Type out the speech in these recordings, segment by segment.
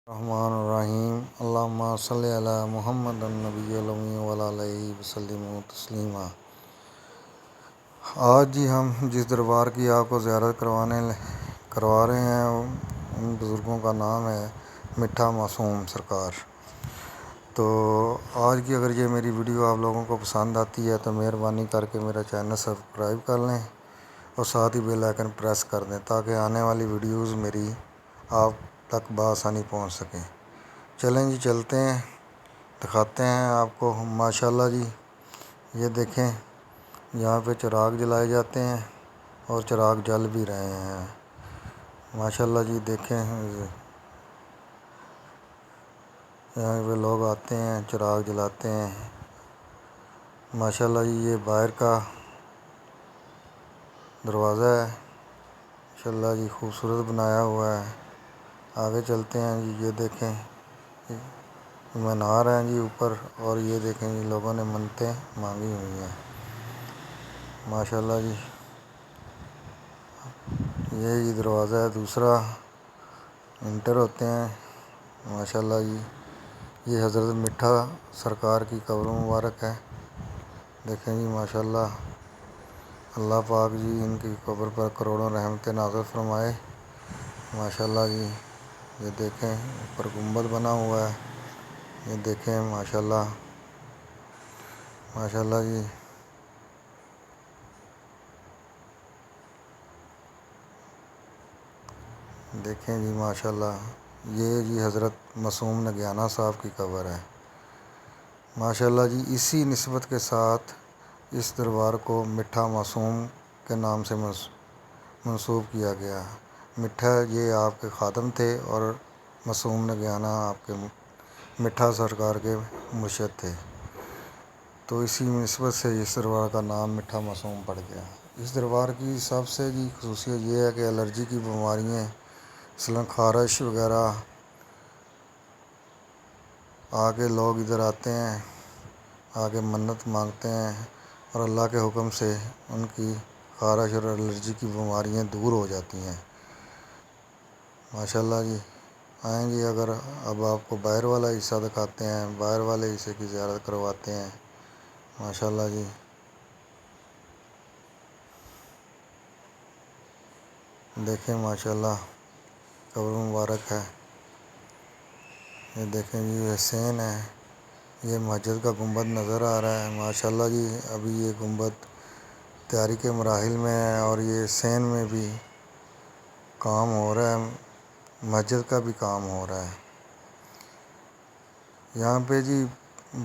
الرحمن الرحیم اللہم صلی علی محمد النبی الامی وعلی آلہ وسلم تسلیما۔ آج جی ہم جس دربار کی آپ کو زیارت کروا رہے ہیں ان بزرگوں کا نام ہے میٹھا معصوم سرکار۔ تو آج کی اگر یہ میری ویڈیو آپ لوگوں کو پسند آتی ہے تو مہربانی کر کے میرا چینل سبسکرائب کر لیں اور ساتھ ہی بیل آئیکن پریس کر دیں تاکہ آنے والی ویڈیوز میری آپ تک بآسانی پہنچ سکیں۔ چلیں جی چلتے ہیں، دکھاتے ہیں آپ کو۔ ماشاءاللہ جی یہ دیکھیں، یہاں پہ چراغ جلائے جاتے ہیں اور چراغ جل بھی رہے ہیں۔ ماشاءاللہ جی دیکھیں، یہاں پہ لوگ آتے ہیں چراغ جلاتے ہیں۔ ماشاءاللہ جی یہ باہر کا دروازہ ہے، ماشاءاللہ جی خوبصورت بنایا ہوا ہے۔ آگے چلتے ہیں جی، یہ دیکھیں مینار ہیں جی اوپر، اور یہ دیکھیں جی لوگوں نے منتیں مانگی ہوئی ہیں۔ ماشاءاللہ جی یہ جی دروازہ ہے دوسرا، انٹر ہوتے ہیں۔ ماشاءاللہ جی یہ حضرت میٹھا سرکار کی قبر مبارک ہے، دیکھیں جی ماشاءاللہ۔ اللہ پاک جی ان کی قبر پر کروڑوں رحمتیں نازل فرمائے۔ ماشاءاللہ جی یہ دیکھیں اوپر گنبد بنا ہوا ہے، یہ دیکھیں ماشاءاللہ۔ ماشاءاللہ جی دیکھیں جی ماشاءاللہ، یہ جی حضرت معصوم نگیانہ صاحب کی قبر ہے۔ ماشاءاللہ جی اسی نسبت کے ساتھ اس دربار کو میٹھا معصوم کے نام سے منسوب کیا گیا۔ میٹھا یہ آپ کے خادم تھے اور معصوم نگیانہ آپ کے میٹھا سرکار کے مرشد تھے، تو اسی نسبت سے اس دربار کا نام میٹھا معصوم پڑ گیا۔ اس دربار کی سب سے جی خصوصیت یہ ہے کہ الرجی کی بیماریاں، مثلاً خارش وغیرہ، آگے لوگ ادھر آتے ہیں، آگے منت مانگتے ہیں اور اللہ کے حکم سے ان کی خارش اور الرجی کی بیماریاں دور ہو جاتی ہیں۔ ماشاءاللہ جی آئیں جی، اگر اب آپ کو باہر والا حصہ دکھاتے ہیں، باہر والے حصے کی زیارت کرواتے ہیں۔ ماشاءاللہ جی دیکھیں ماشاءاللہ قبر مبارک ہے، یہ دیکھیں جی یہ حسین ہے، یہ مسجد کا گنبد نظر آ رہا ہے۔ ماشاءاللہ جی ابھی یہ گنبد تیاری کے مراحل میں ہے اور یہ حسین میں بھی کام ہو رہا ہے، مسجد کا بھی کام ہو رہا ہے۔ یہاں پہ جی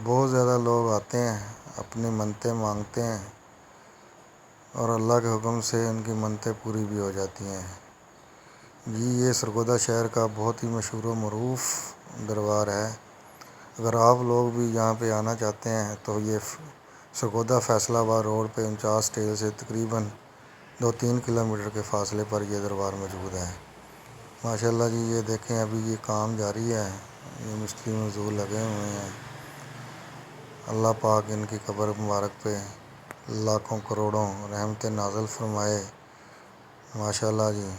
بہت زیادہ لوگ آتے ہیں، اپنی منتیں مانگتے ہیں اور اللہ کے حکم سے ان کی منتیں پوری بھی ہو جاتی ہیں۔ جی یہ سرگودا شہر کا بہت ہی مشہور و معروف دربار ہے۔ اگر آپ لوگ بھی یہاں پہ آنا چاہتے ہیں تو یہ سرگودا فیصل آباد روڈ پہ 49 ٹیل سے تقریباً 2-3 کلومیٹر کے فاصلے پر یہ دربار موجود ہے۔ ماشاءاللہ جی یہ دیکھیں ابھی یہ کام جاری ہے، یہ مستری مزدور لگے ہوئے ہیں۔ اللہ پاک ان کی قبر مبارک پہ لاکھوں کروڑوں رحمتیں نازل فرمائے۔ ماشاءاللہ جی